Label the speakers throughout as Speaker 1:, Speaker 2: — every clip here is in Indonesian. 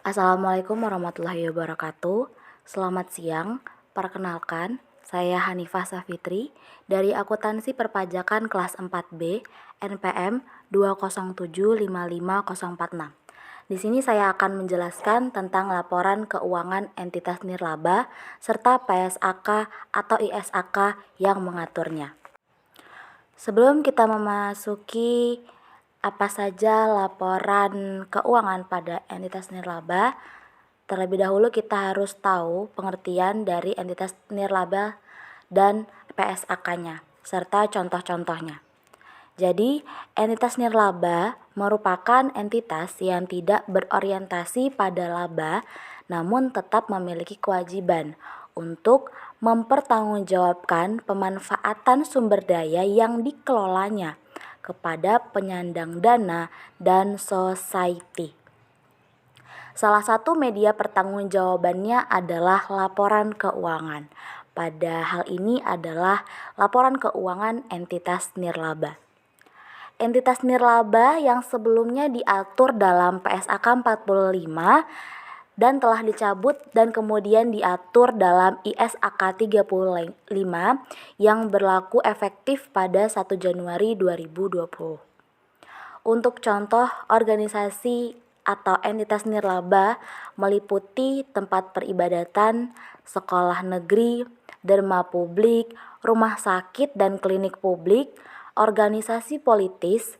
Speaker 1: Assalamualaikum warahmatullahi wabarakatuh. Selamat siang. Perkenalkan, saya Hanifah Safitri dari Akuntansi Perpajakan kelas 4B NPM 2075546. Di sini saya akan menjelaskan tentang laporan keuangan entitas nirlaba serta PSAK atau ISAK yang mengaturnya. Sebelum kita memasuki apa saja laporan keuangan pada entitas nirlaba, terlebih dahulu kita harus tahu pengertian dari entitas nirlaba dan PSAK-nya, serta contoh-contohnya. Jadi, entitas nirlaba merupakan entitas yang tidak berorientasi pada laba, namun tetap memiliki kewajiban untuk mempertanggungjawabkan pemanfaatan sumber daya yang dikelolanya kepada penyandang dana dan society. Salah satu media pertanggungjawabannya adalah laporan keuangan. Pada hal ini adalah laporan keuangan entitas nirlaba. Entitas nirlaba yang sebelumnya diatur dalam PSAK 45 dan telah dicabut dan kemudian diatur dalam ISAK 35 yang berlaku efektif pada 1 Januari 2020. Untuk contoh organisasi atau entitas nirlaba meliputi tempat peribadatan, sekolah negeri, derma publik, rumah sakit dan klinik publik, organisasi politis,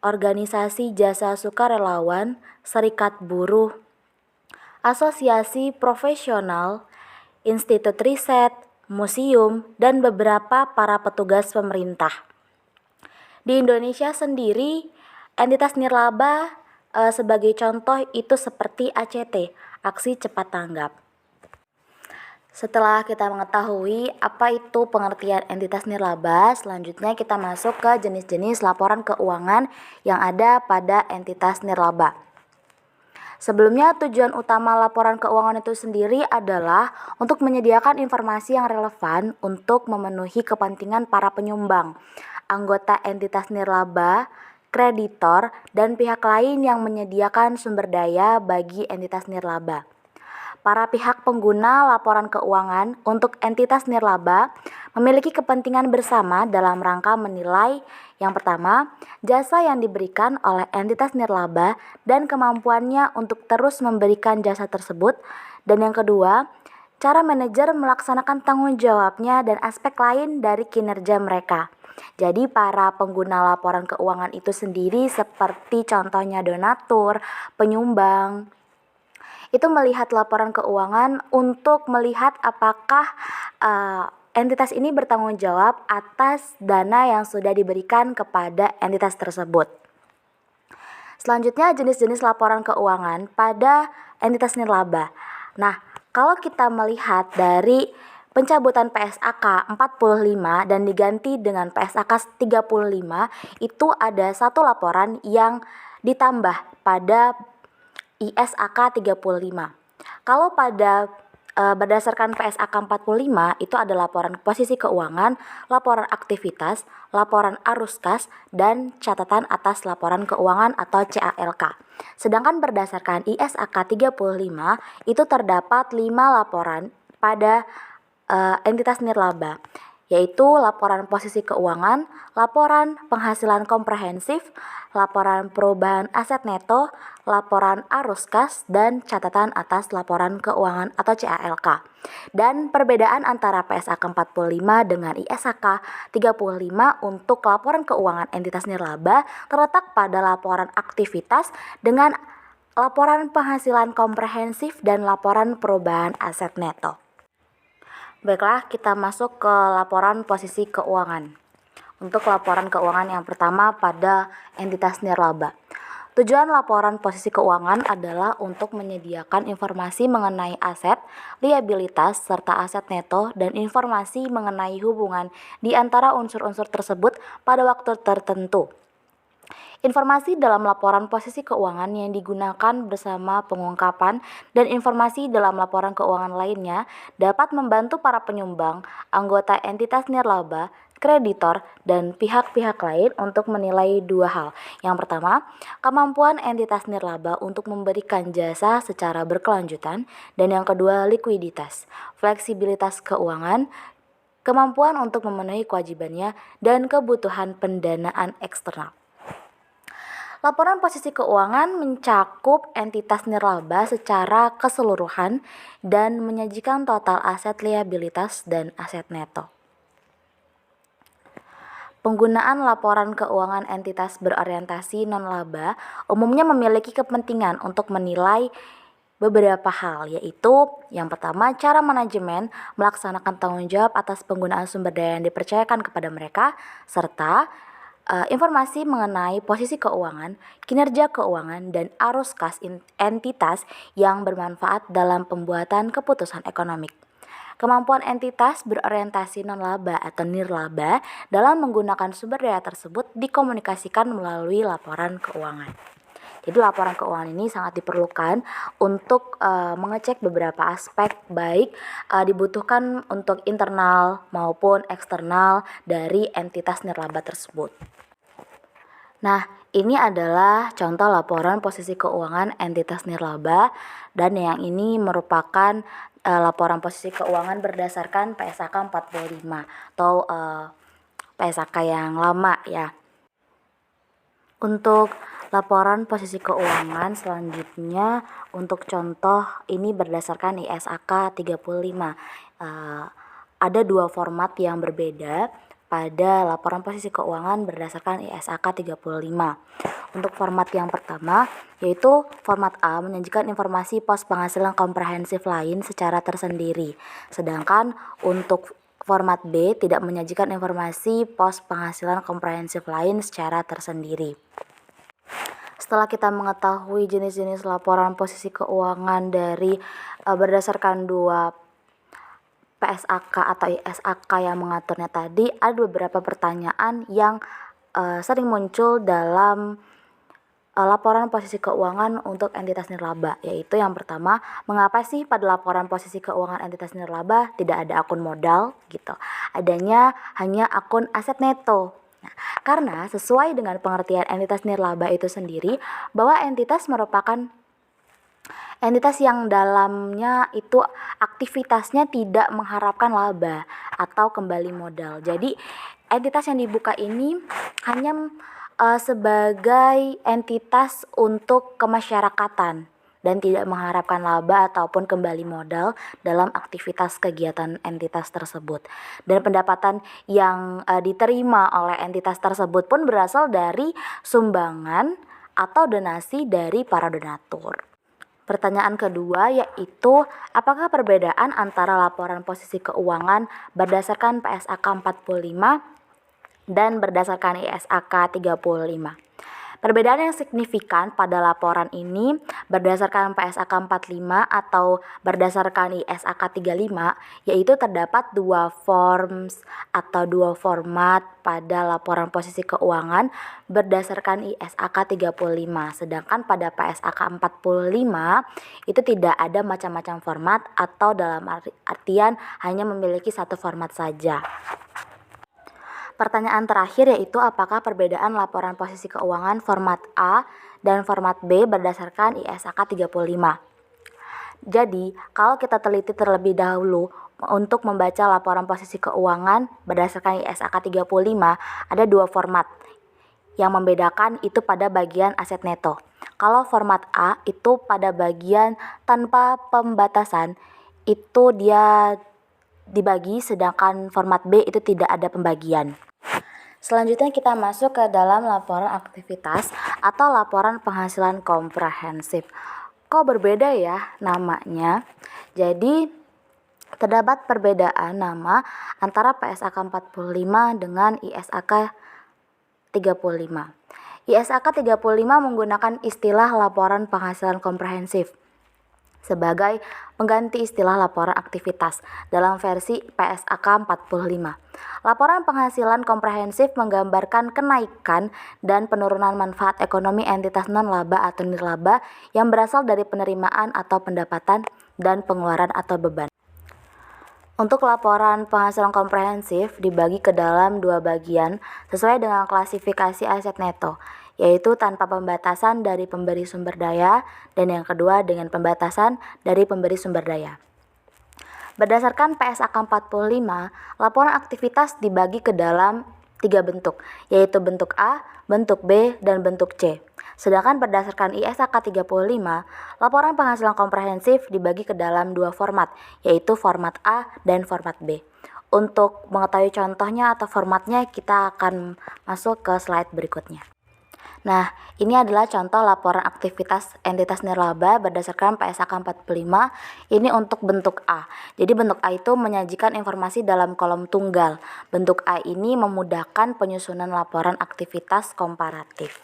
Speaker 1: organisasi jasa sukarelawan, serikat buruh, asosiasi profesional, institut riset, museum, dan beberapa para petugas pemerintah. Di Indonesia sendiri, entitas nirlaba sebagai contoh itu seperti ACT, Aksi Cepat Tanggap. Setelah kita mengetahui apa itu pengertian entitas nirlaba, selanjutnya kita masuk ke jenis-jenis laporan keuangan yang ada pada entitas nirlaba. Sebelumnya, tujuan utama laporan keuangan itu sendiri adalah untuk menyediakan informasi yang relevan untuk memenuhi kepentingan para penyumbang, anggota entitas nirlaba, kreditor, dan pihak lain yang menyediakan sumber daya bagi entitas nirlaba. Para pihak pengguna laporan keuangan untuk entitas nirlaba memiliki kepentingan bersama dalam rangka menilai yang pertama, jasa yang diberikan oleh entitas nirlaba dan kemampuannya untuk terus memberikan jasa tersebut, dan yang kedua, cara manajer melaksanakan tanggung jawabnya dan aspek lain dari kinerja mereka. Jadi para pengguna laporan keuangan itu sendiri seperti contohnya donatur, penyumbang, itu melihat laporan keuangan untuk melihat apakah entitas ini bertanggung jawab atas dana yang sudah diberikan kepada entitas tersebut. Selanjutnya jenis-jenis laporan keuangan pada entitas nirlaba. Nah, kalau kita melihat dari pencabutan PSAK 45 dan diganti dengan PSAK 35, itu ada satu laporan yang ditambah pada ISAK 35. Kalau pada berdasarkan PSAK 45 itu ada laporan posisi keuangan, laporan aktivitas, laporan arus kas, dan catatan atas laporan keuangan atau CALK. Sedangkan berdasarkan ISAK 35 itu terdapat 5 laporan pada entitas nirlaba, yaitu laporan posisi keuangan, laporan penghasilan komprehensif, laporan perubahan aset neto, laporan arus kas, dan catatan atas laporan keuangan atau CALK. Dan perbedaan antara PSAK 45 dengan ISAK 35 untuk laporan keuangan entitas nirlaba terletak pada laporan aktivitas dengan laporan penghasilan komprehensif dan laporan perubahan aset neto. Baiklah, kita masuk ke laporan posisi keuangan. Untuk laporan keuangan yang pertama pada entitas nirlaba. Tujuan laporan posisi keuangan adalah untuk menyediakan informasi mengenai aset, liabilitas, serta aset neto dan informasi mengenai hubungan di antara unsur-unsur tersebut pada waktu tertentu. Informasi dalam laporan posisi keuangan yang digunakan bersama pengungkapan dan informasi dalam laporan keuangan lainnya dapat membantu para penyumbang, anggota entitas nirlaba, kreditor, dan pihak-pihak lain untuk menilai dua hal. Yang pertama, kemampuan entitas nirlaba untuk memberikan jasa secara berkelanjutan, dan yang kedua, likuiditas, fleksibilitas keuangan, kemampuan untuk memenuhi kewajibannya, dan kebutuhan pendanaan eksternal. Laporan posisi keuangan mencakup entitas nirlaba secara keseluruhan dan menyajikan total aset liabilitas dan aset neto. Penggunaan laporan keuangan entitas berorientasi non-laba umumnya memiliki kepentingan untuk menilai beberapa hal, yaitu yang pertama, cara manajemen melaksanakan tanggung jawab atas penggunaan sumber daya yang dipercayakan kepada mereka, serta informasi mengenai posisi keuangan, kinerja keuangan, dan arus kas entitas yang bermanfaat dalam pembuatan keputusan ekonomi. Kemampuan entitas berorientasi non-laba atau nirlaba dalam menggunakan sumber daya tersebut dikomunikasikan melalui laporan keuangan. Jadi laporan keuangan ini sangat diperlukan untuk mengecek beberapa aspek, baik dibutuhkan untuk internal maupun eksternal dari entitas nirlaba tersebut. Nah, ini adalah contoh laporan posisi keuangan entitas nirlaba, dan yang ini merupakan laporan posisi keuangan berdasarkan PSAK 45 atau PSAK yang lama ya. Untuk laporan posisi keuangan selanjutnya, untuk contoh ini berdasarkan ISAK 35. Ada dua format yang berbeda pada laporan posisi keuangan berdasarkan ISAK 35. Untuk format yang pertama, yaitu format A menyajikan informasi pos penghasilan komprehensif lain secara tersendiri. Sedangkan untuk format B tidak menyajikan informasi pos penghasilan komprehensif lain secara tersendiri. Setelah kita mengetahui jenis-jenis laporan posisi keuangan dari berdasarkan dua PSAK atau ISAK yang mengaturnya tadi, ada beberapa pertanyaan yang sering muncul dalam laporan posisi keuangan untuk entitas nirlaba, yaitu yang pertama, mengapa sih pada laporan posisi keuangan entitas nirlaba tidak ada akun modal gitu, adanya hanya akun aset neto. Nah, karena sesuai dengan pengertian entitas nirlaba itu sendiri, bahwa entitas merupakan entitas yang dalamnya itu aktivitasnya tidak mengharapkan laba atau kembali modal. Jadi entitas yang dibuka ini hanya sebagai entitas untuk kemasyarakatan dan tidak mengharapkan laba ataupun kembali modal dalam aktivitas kegiatan entitas tersebut. Dan pendapatan yang diterima oleh entitas tersebut pun berasal dari sumbangan atau donasi dari para donatur. Pertanyaan kedua yaitu, apakah perbedaan antara laporan posisi keuangan berdasarkan PSAK 45 dan berdasarkan ISAK 35? Perbedaan yang signifikan pada laporan ini berdasarkan PSAK 45 atau berdasarkan ISAK 35, yaitu terdapat dua forms atau dua format pada laporan posisi keuangan berdasarkan ISAK 35. Sedangkan pada PSAK 45 itu tidak ada macam-macam format atau dalam artian hanya memiliki satu format saja. Pertanyaan terakhir yaitu, apakah perbedaan laporan posisi keuangan format A dan format B berdasarkan ISAK 35? Jadi, kalau kita teliti terlebih dahulu untuk membaca laporan posisi keuangan berdasarkan ISAK 35, ada dua format. Yang membedakan itu pada bagian aset neto. Kalau format A itu pada bagian tanpa pembatasan, itu dia dibagi, sedangkan format B itu tidak ada pembagian. Selanjutnya kita masuk ke dalam laporan aktivitas atau laporan penghasilan komprehensif. Kok berbeda ya namanya? Jadi terdapat perbedaan nama antara PSAK 45 dengan ISAK 35. ISAK 35 menggunakan istilah laporan penghasilan komprehensif sebagai pengganti istilah laporan aktivitas dalam versi PSAK 45. Laporan penghasilan komprehensif menggambarkan kenaikan dan penurunan manfaat ekonomi entitas non-laba atau nirlaba yang berasal dari penerimaan atau pendapatan dan pengeluaran atau beban. Untuk laporan penghasilan komprehensif dibagi ke dalam dua bagian sesuai dengan klasifikasi aset neto, yaitu tanpa pembatasan dari pemberi sumber daya dan yang kedua dengan pembatasan dari pemberi sumber daya. Berdasarkan PSAK 45, laporan aktivitas dibagi ke dalam 3 bentuk, yaitu bentuk A, bentuk B, dan bentuk C. Sedangkan berdasarkan ISAK 35, laporan penghasilan komprehensif dibagi ke dalam 2 format, yaitu format A dan format B. Untuk mengetahui contohnya atau formatnya, kita akan masuk ke slide berikutnya. Nah, ini adalah contoh laporan aktivitas entitas nirlaba berdasarkan PSAK 45. Ini untuk bentuk A. Jadi bentuk A itu menyajikan informasi dalam kolom tunggal. Bentuk A ini memudahkan penyusunan laporan aktivitas komparatif.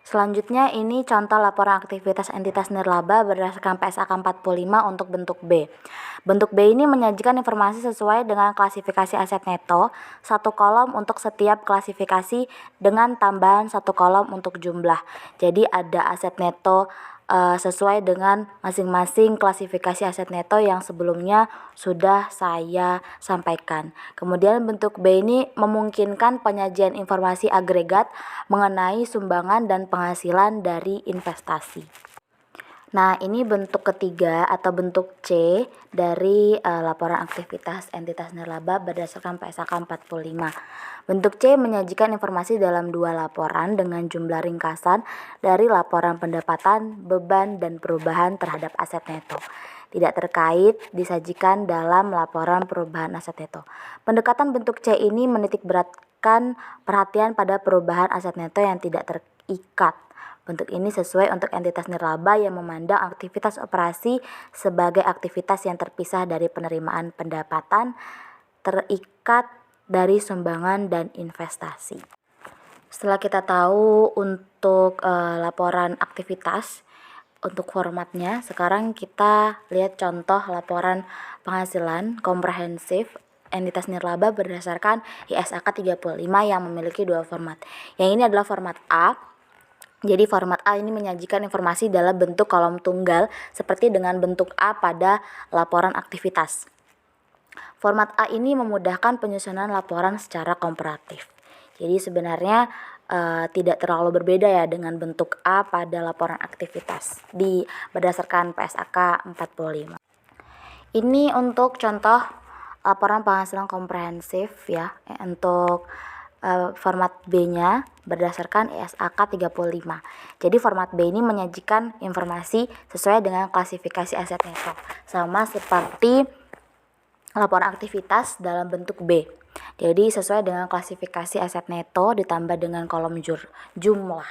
Speaker 1: Selanjutnya ini contoh laporan aktivitas entitas nirlaba berdasarkan PSAK 45 untuk bentuk B. Bentuk B ini menyajikan informasi sesuai dengan klasifikasi aset neto, satu kolom untuk setiap klasifikasi dengan tambahan satu kolom untuk jumlah. Jadi ada aset neto sesuai dengan masing-masing klasifikasi aset neto yang sebelumnya sudah saya sampaikan. Kemudian bentuk B ini memungkinkan penyajian informasi agregat mengenai sumbangan dan penghasilan dari investasi. Nah, ini bentuk ketiga atau bentuk C dari laporan aktivitas entitas nirlaba berdasarkan PSAK 45. Bentuk C menyajikan informasi dalam 2 laporan dengan jumlah ringkasan dari laporan pendapatan, beban, dan perubahan terhadap aset neto. Tidak terkait disajikan dalam laporan perubahan aset neto. Pendekatan bentuk C ini menitikberatkan perhatian pada perubahan aset neto yang tidak terikat. Bentuk ini sesuai untuk entitas nirlaba yang memandang aktivitas operasi sebagai aktivitas yang terpisah dari penerimaan pendapatan, terikat dari sumbangan dan investasi. Setelah kita tahu untuk laporan aktivitas, untuk formatnya, sekarang kita lihat contoh laporan penghasilan komprehensif entitas nirlaba berdasarkan ISAK 35 yang memiliki 2 format. Yang ini adalah format A. Jadi format A ini menyajikan informasi dalam bentuk kolom tunggal seperti dengan bentuk A pada laporan aktivitas. Format A ini memudahkan penyusunan laporan secara komparatif. Jadi sebenarnya tidak terlalu berbeda ya dengan bentuk A pada laporan aktivitas berdasarkan PSAK 45. Ini untuk contoh laporan penghasilan komprehensif ya, untuk format B-nya berdasarkan ISAK 35. Jadi format B ini menyajikan informasi sesuai dengan klasifikasi aset neto, sama seperti laporan aktivitas dalam bentuk B. Jadi sesuai dengan klasifikasi aset neto ditambah dengan kolom jumlah.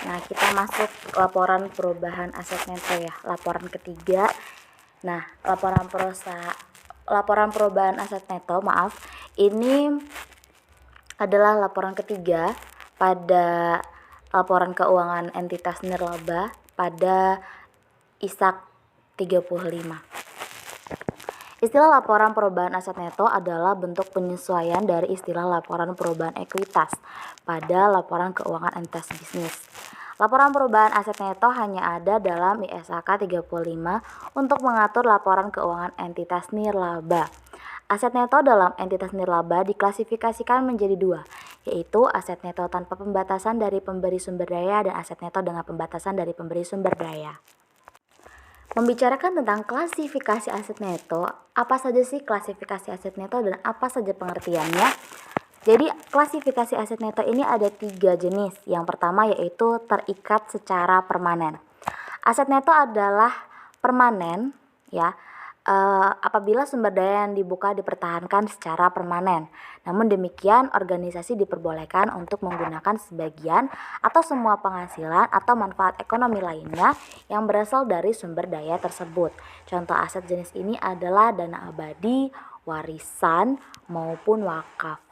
Speaker 1: Nah, kita masuk laporan perubahan aset neto ya, laporan ketiga. Nah, laporan perubahan aset neto, ini adalah laporan ketiga pada laporan keuangan entitas nirlaba pada ISAK 35. Istilah laporan perubahan aset neto adalah bentuk penyesuaian dari istilah laporan perubahan ekuitas pada laporan keuangan entitas bisnis. Laporan perubahan aset neto hanya ada dalam ISAK 35 untuk mengatur laporan keuangan entitas nirlaba. Aset neto dalam entitas nirlaba diklasifikasikan menjadi 2, yaitu aset neto tanpa pembatasan dari pemberi sumber daya dan aset neto dengan pembatasan dari pemberi sumber daya. Membicarakan tentang klasifikasi aset neto, apa saja sih klasifikasi aset neto dan apa saja pengertiannya? Jadi klasifikasi aset neto ini ada 3 jenis. Yang pertama yaitu terikat secara permanen. Aset neto adalah permanen ya, apabila sumber daya yang dibuka dipertahankan secara permanen. Namun demikian, organisasi diperbolehkan untuk menggunakan sebagian atau semua penghasilan atau manfaat ekonomi lainnya yang berasal dari sumber daya tersebut. Contoh aset jenis ini adalah dana abadi, warisan, maupun wakaf.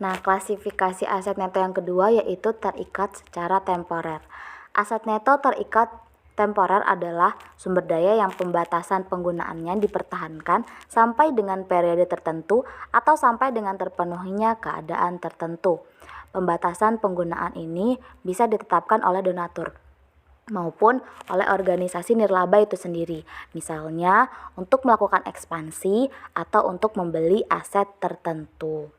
Speaker 1: Nah, klasifikasi aset neto yang kedua yaitu terikat secara temporer. Aset neto terikat temporer adalah sumber daya yang pembatasan penggunaannya dipertahankan sampai dengan periode tertentu atau sampai dengan terpenuhinya keadaan tertentu. Pembatasan penggunaan ini bisa ditetapkan oleh donatur. maupun oleh organisasi nirlaba itu sendiri. Misalnya untuk melakukan ekspansi atau untuk membeli aset tertentu.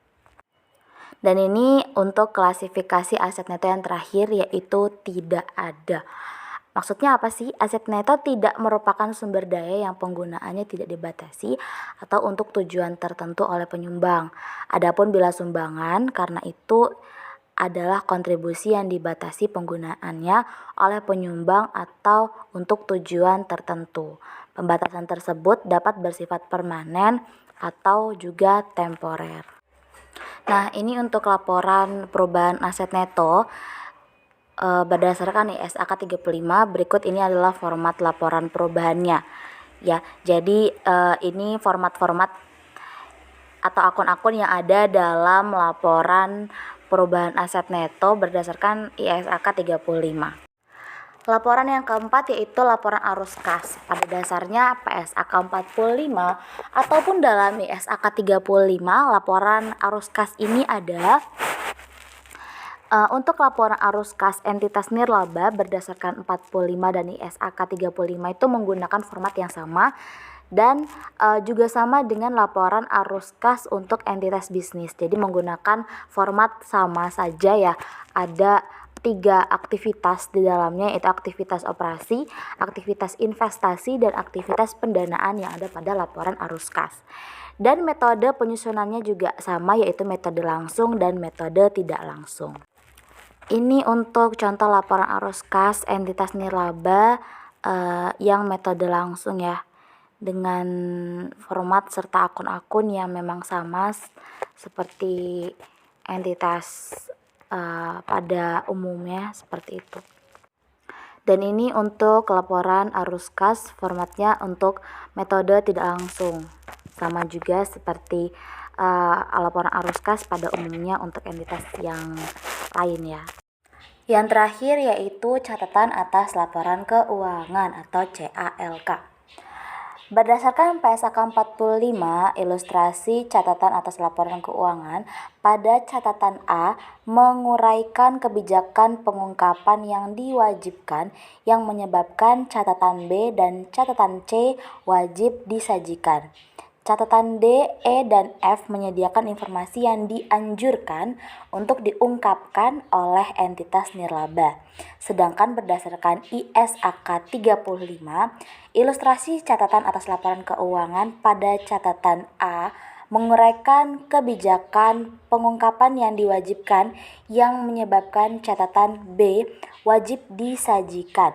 Speaker 1: Dan ini untuk klasifikasi aset neto yang terakhir, yaitu tidak ada. Maksudnya apa sih? Aset neto tidak merupakan sumber daya yang penggunaannya tidak dibatasi atau untuk tujuan tertentu oleh penyumbang. Adapun bila sumbangan, karena itu adalah kontribusi yang dibatasi penggunaannya oleh penyumbang atau untuk tujuan tertentu. Pembatasan tersebut dapat bersifat permanen atau juga temporer. Nah, ini untuk laporan perubahan aset neto berdasarkan ISAK 35. Berikut ini adalah format laporan perubahannya. Ya, jadi ini format-format atau akun-akun yang ada dalam laporan perubahan aset neto berdasarkan ISAK 35. Laporan yang keempat yaitu laporan arus kas. Pada dasarnya PSAK 45 ataupun dalam ISAK 35, laporan arus kas ini ada untuk laporan arus kas entitas nirlaba berdasarkan 45 dan ISAK 35 itu menggunakan format yang sama dan juga sama dengan laporan arus kas untuk entitas bisnis. Jadi menggunakan format sama saja ya. Ada 3 aktivitas di dalamnya, yaitu aktivitas operasi, aktivitas investasi, dan aktivitas pendanaan yang ada pada laporan arus kas. Dan metode penyusunannya juga sama, yaitu metode langsung dan metode tidak langsung. Ini untuk contoh laporan arus kas entitas nirlaba yang metode langsung ya, dengan format serta akun-akun yang memang sama seperti entitas pada umumnya seperti itu. Dan ini untuk laporan arus kas, formatnya untuk metode tidak langsung, sama juga seperti laporan arus kas pada umumnya untuk entitas yang lain ya. Yang terakhir yaitu catatan atas laporan keuangan atau CALK. Berdasarkan PSAK 45, ilustrasi catatan atas laporan keuangan pada catatan A menguraikan kebijakan pengungkapan yang diwajibkan yang menyebabkan catatan B dan catatan C wajib disajikan. Catatan D, E, dan F menyediakan informasi yang dianjurkan untuk diungkapkan oleh entitas nirlaba. Sedangkan berdasarkan ISAK 35, ilustrasi catatan atas laporan keuangan pada catatan A menguraikan kebijakan pengungkapan yang diwajibkan yang menyebabkan catatan B wajib disajikan.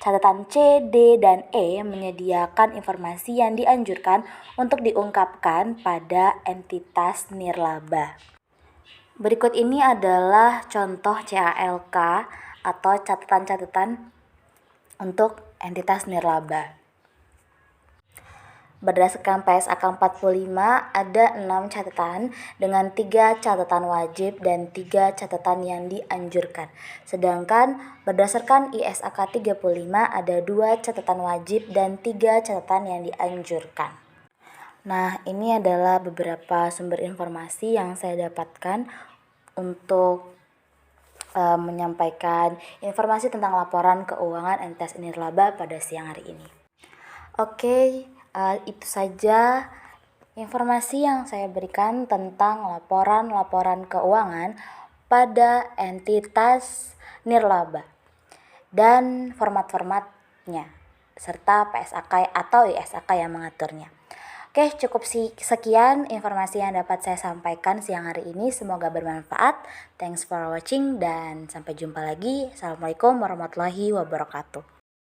Speaker 1: Catatan C, D, dan E menyediakan informasi yang dianjurkan untuk diungkapkan pada entitas nirlaba. Berikut ini adalah contoh CALK atau catatan-catatan untuk entitas nirlaba. Berdasarkan PSAK 45 ada 6 catatan dengan 3 catatan wajib dan 3 catatan yang dianjurkan. Sedangkan berdasarkan ISAK 35 ada 2 catatan wajib dan 3 catatan yang dianjurkan. Nah, ini adalah beberapa sumber informasi yang saya dapatkan untuk menyampaikan informasi tentang laporan keuangan entitas nirlaba pada siang hari ini. Oke. Itu saja informasi yang saya berikan tentang laporan-laporan keuangan pada entitas nirlaba dan format-formatnya serta PSAK atau ISAK yang mengaturnya. Oke, cukup sekian informasi yang dapat saya sampaikan siang hari ini. Semoga bermanfaat. Thanks for watching dan sampai jumpa lagi. Assalamualaikum warahmatullahi wabarakatuh.